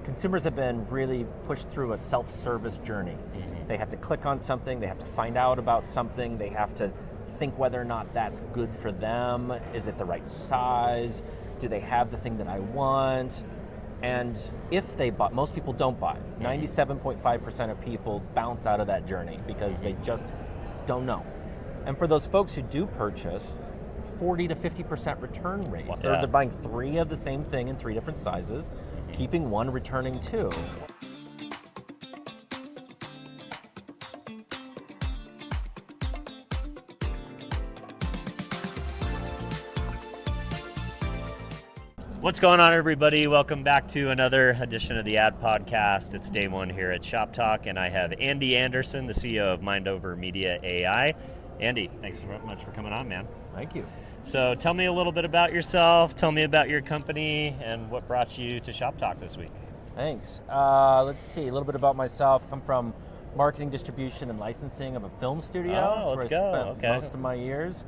consumers have been really pushed through a self-service journey. They have to click on something, they have to find out about something, they have to think whether or not that's good for them. Is it the right size? Do they have the thing that I want? And if they buy, most people don't buy. 97.5% of people bounce out of that journey because they just don't know. And for those folks who do purchase, 40 to 50% return rates. They're buying 3 of the same thing in 3 different sizes, keeping 1, returning 2. What's going on, everybody? Welcome back to another edition of the Ad Podcast. It's day 1 here at Shop Talk, and I have Andy Anderson, the CEO of Mindover Media AI. Andy, thanks so much for coming on, man. Thank you. So tell me a little bit about yourself, tell me about your company, and what brought you to Shop Talk this week. Thanks. Let's see, a little bit about myself. Come from marketing, distribution, and licensing of a film studio. Oh, That's let's where I go. spent most of my years.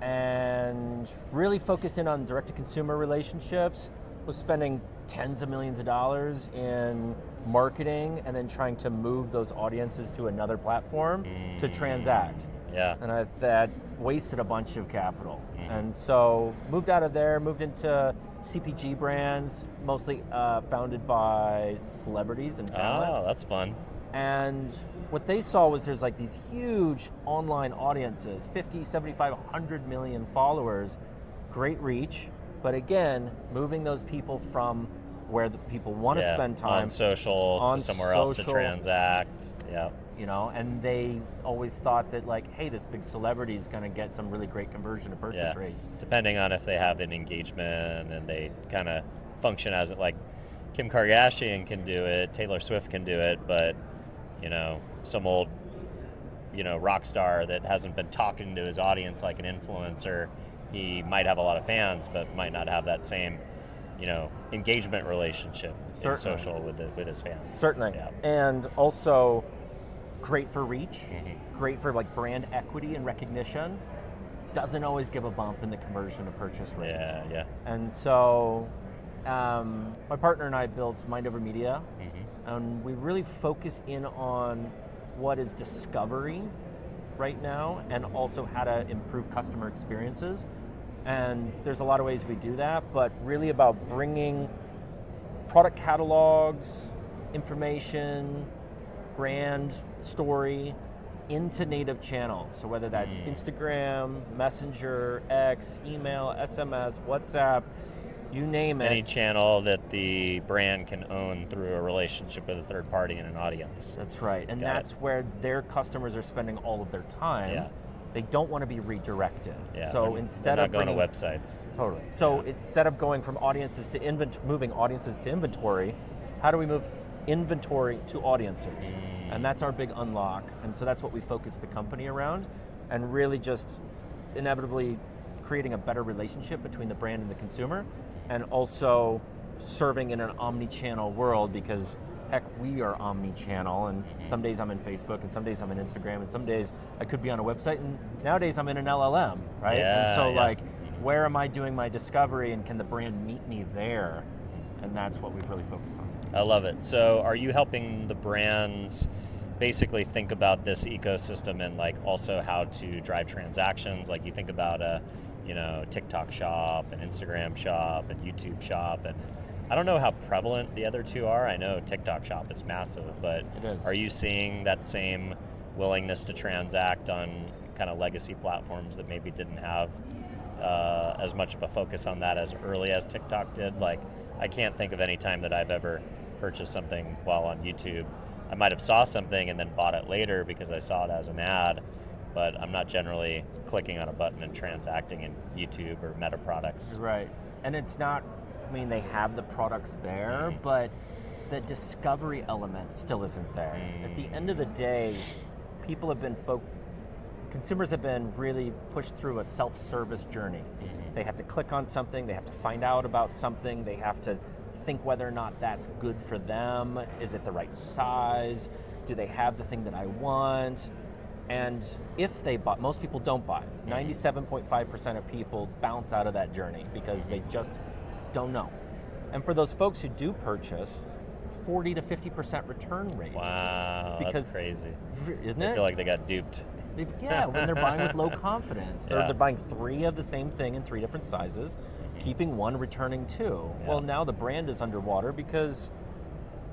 And really focused in on direct-to-consumer relationships, was spending tens of millions of dollars in marketing and then trying to move those audiences to another platform to transact. Yeah. And that wasted a bunch of capital. And so moved out of there, moved into CPG brands, mostly founded by celebrities and talent. Oh, that's fun. And what they saw was there's like these huge online audiences, 50, 75, 100 million followers, great reach, but again, moving those people from where the people want to spend time on social to somewhere else to transact. Yeah. You know, and they always thought that like, hey, this big celebrity is going to get some really great conversion to purchase rates. Depending on if they have an engagement and they kind of function as it, like Kim Kardashian can do it, Taylor Swift can do it, but you know, some old, rock star that hasn't been talking to his audience like an influencer, he might have a lot of fans, but might not have that same, engagement relationship in social with his fans. Certainly. Yeah. And also great for reach, great for like brand equity and recognition, doesn't always give a bump in the conversion to purchase rates. Yeah. And so my partner and I built Mindover Media, and we really focus in on what is discovery right now and also how to improve customer experiences. And there's a lot of ways we do that, but really about bringing product catalogs, information, brand story into native channels. So whether that's Instagram, Messenger, X, email, SMS, WhatsApp, you name it. Any channel that the brand can own through a relationship with a third party and an audience. That's right. And that's where their customers are spending all of their time. Yeah. They don't want to be redirected. Yeah. So instead of going to websites. Totally. So instead of going from audiences to moving audiences to inventory, how do we move inventory to audiences? And that's our big unlock. And so that's what we focus the company around, and really just inevitably creating a better relationship between the brand and the consumer, and also serving in an omni-channel world, because heck, we are omni-channel, and some days I'm in Facebook, and some days I'm in Instagram, and some days I could be on a website, and nowadays I'm in an LLM, right? Yeah, and so like, where am I doing my discovery, and can the brand meet me there? And that's what we've really focused on. I love it. So are you helping the brands basically think about this ecosystem and like also how to drive transactions? Like you think about a TikTok shop and Instagram shop and YouTube shop, and I don't know how prevalent the other two are. I know TikTok shop is massive, but are you seeing that same willingness to transact on kind of legacy platforms that maybe didn't have as much of a focus on that as early as TikTok did? Like, I can't think of any time that I've ever purchased something while on YouTube. I might have saw something and then bought it later because I saw it as an ad, but I'm not generally clicking on a button and transacting in YouTube or Meta products. Right. And it's not, they have the products there, but the discovery element still isn't there. At the end of the day, consumers have been really pushed through a self-service journey. They have to click on something, they have to find out about something, they have to think whether or not that's good for them. Is it the right size? Do they have the thing that I want? And if they buy, most people don't buy. 97.5% of people bounce out of that journey because they just don't know. And for those folks who do purchase, 40 to 50% return rate. Wow, Because, that's crazy. Isn't I it? feel like they got duped. When they're buying with low confidence. They're buying 3 of the same thing in 3 different sizes, keeping 1, returning 2. Yeah. Well, now the brand is underwater because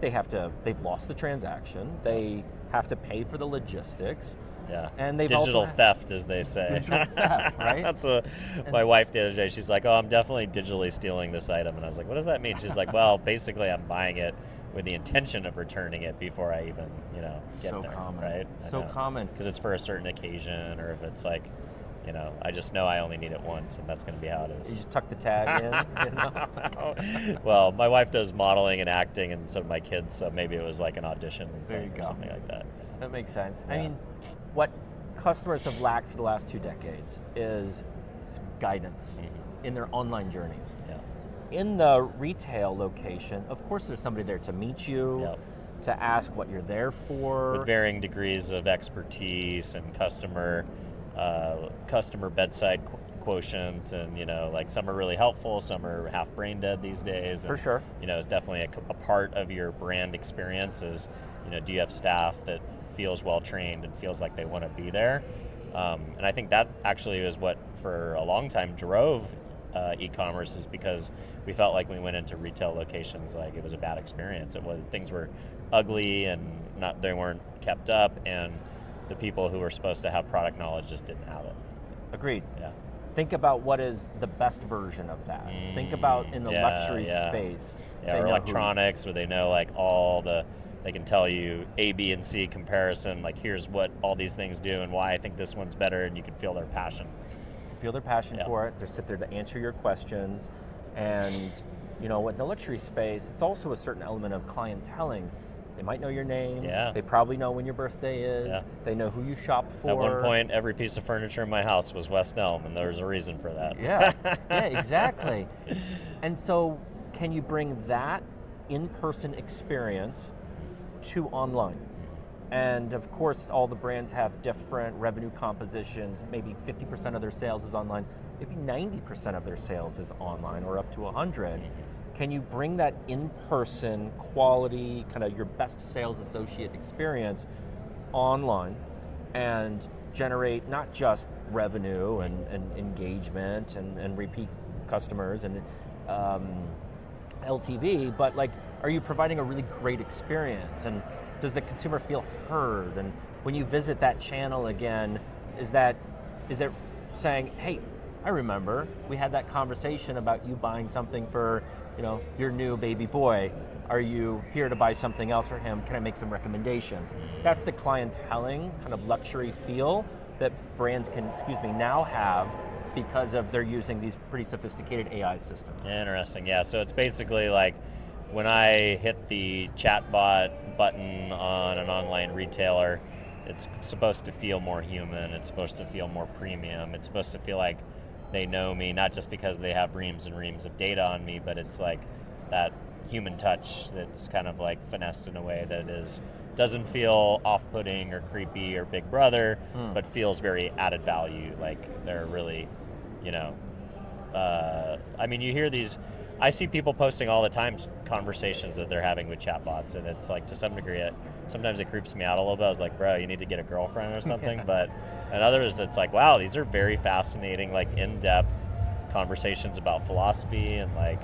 they've lost the transaction. They have to pay for the logistics. Yeah. And they've digital also theft, as they say. digital theft, right? That's what my wife the other day, she's like, oh, I'm definitely digitally stealing this item. And I was like, what does that mean? She's like, well, basically I'm buying it with the intention of returning it before I even, get so there, common. right? So common. Because it's for a certain occasion, or if it's like, I just know I only need it once, and that's going to be how it is. You just tuck the tag in. Well, my wife does modeling and acting, and so do my kids, so maybe it was like an audition There you thing or go. something like that. That makes sense. Yeah. I mean, what customers have lacked for the last 2 decades is some guidance in their online journeys. Yeah. In the retail location, of course there's somebody there to meet you, Yep. to ask what you're there for. With varying degrees of expertise and customer bedside quotient, and like some are really helpful, some are half brain dead these days. And, For sure. It's definitely a part of your brand experience is, do you have staff that feels well trained and feels like they want to be there? And I think that actually is what for a long time drove e-commerce, is because we felt like when we went into retail locations, like it was a bad experience. Things were ugly and they weren't kept up, and the people who were supposed to have product knowledge just didn't have it. Agreed. Yeah. Think about what is the best version of that. Think about in the luxury space. Yeah, or electronics, where they know like they can tell you A, B, and C comparison, like here's what all these things do and why I think this one's better, and you can feel their passion. Feel their passion for it. They sit there to answer your questions. And with the luxury space, it's also a certain element of clienteling. They might know your name. Yeah. They probably know when your birthday is. Yeah. They know who you shop for. At one point, every piece of furniture in my house was West Elm, and there was a reason for that. Yeah, exactly. And so can you bring that in-person experience to online? And of course, all the brands have different revenue compositions. Maybe 50% of their sales is online. Maybe 90% of their sales is online, or up to 100. Can you bring that in-person quality, kind of your best sales associate experience online and generate not just revenue and engagement and repeat customers and LTV, but like, are you providing a really great experience? And does the consumer feel heard? And when you visit that channel again, is it saying, hey, I remember we had that conversation about you buying something for your new baby boy. Are you here to buy something else for him? Can I make some recommendations? That's the clienteling kind of luxury feel that brands can, now have, because of they're using these pretty sophisticated AI systems. Interesting, yeah. So it's basically like when I hit the chatbot button on an online retailer, it's supposed to feel more human. It's supposed to feel more premium. It's supposed to feel like they know me, not just because they have reams and reams of data on me, but it's like that human touch that's kind of like finessed in a way that doesn't feel off-putting or creepy or Big Brother, but feels very added value. Like they're really, you hear these, I see people posting all the time conversations that they're having with chatbots, and it's like, to some degree, sometimes it creeps me out a little bit. I was like, bro, you need to get a girlfriend or something. But and others, it's like, wow, these are very fascinating, like in-depth conversations about philosophy and like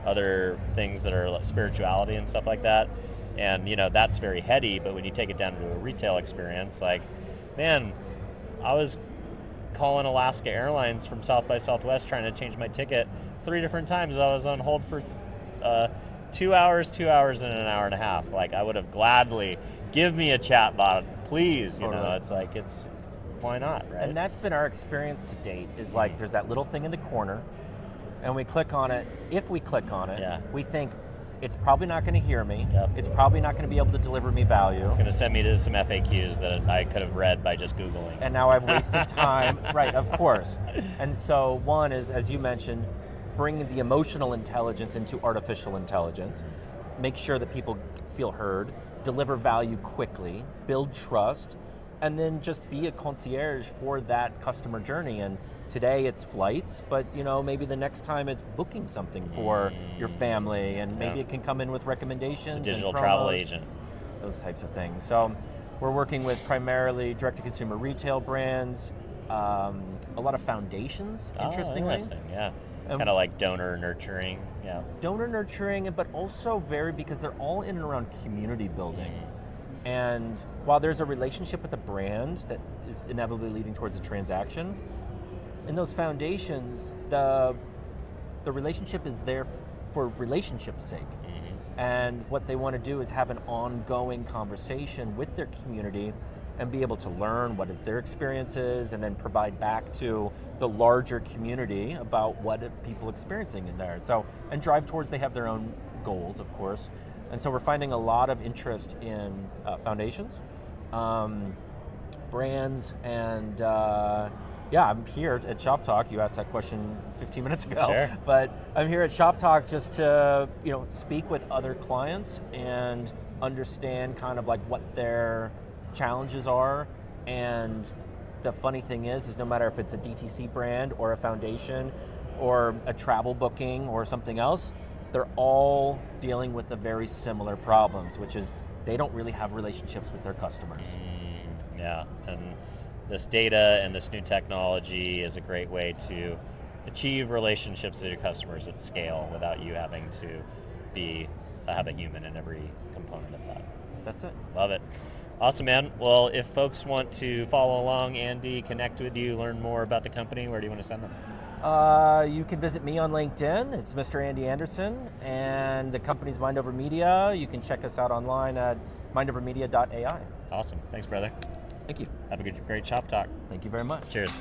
other things that are like spirituality and stuff like that. And that's very heady. But when you take it down to a retail experience, like, man, I was calling Alaska Airlines from South by Southwest trying to change my ticket 3 different times. I was on hold for 2 hours, and an hour and a half. Like, I would have gladly, give me a chatbot, please. It's like, why not, right? And that's been our experience to date, is like, there's that little thing in the corner, and we click on it. If we click on it, we think, it's probably not going to hear me. Yep. It's probably not going to be able to deliver me value. It's going to send me to some FAQs that I could have read by just Googling. And now I've wasted time. Right, of course. And so one is, as you mentioned, bring the emotional intelligence into artificial intelligence. Make sure that people feel heard, deliver value quickly, build trust, and then just be a concierge for that customer journey. And today it's flights, but maybe the next time it's booking something for your family, and maybe it can come in with recommendations. It's a digital and promos, travel agent. those types of things. So we're working with primarily direct-to-consumer retail brands, a lot of foundations, interestingly. Interesting, yeah. Kind of like donor nurturing, yeah. Donor nurturing, but also because they're all in and around community building. And while there's a relationship with the brand that is inevitably leading towards a transaction, in those foundations, the relationship is there for relationship's sake. And what they want to do is have an ongoing conversation with their community and be able to learn what is their experiences, and then provide back to the larger community about what are people experiencing in there. And drive towards, they have their own goals, of course. And so we're finding a lot of interest in foundations, brands, and I'm here at Shop Talk. You asked that question 15 minutes ago. Sure. But I'm here at Shop Talk just to speak with other clients and understand kind of like what their challenges are. And the funny thing is no matter if it's a DTC brand or a foundation or a travel booking or something else, they're all dealing with the very similar problems, which is they don't really have relationships with their customers. Yeah, and this data and this new technology is a great way to achieve relationships with your customers at scale without you having to have a human in every component of that. That's it. Love it. Awesome, man. Well, if folks want to follow along, Andy, connect with you, learn more about the company, where do you want to send them? You can visit me on LinkedIn. It's Mr. Andy Anderson, and the company's Mindover Media. You can check us out online at mindovermedia.ai. Awesome. Thanks, brother. Thank you. Have a great Shop Talk. Thank you very much. Cheers.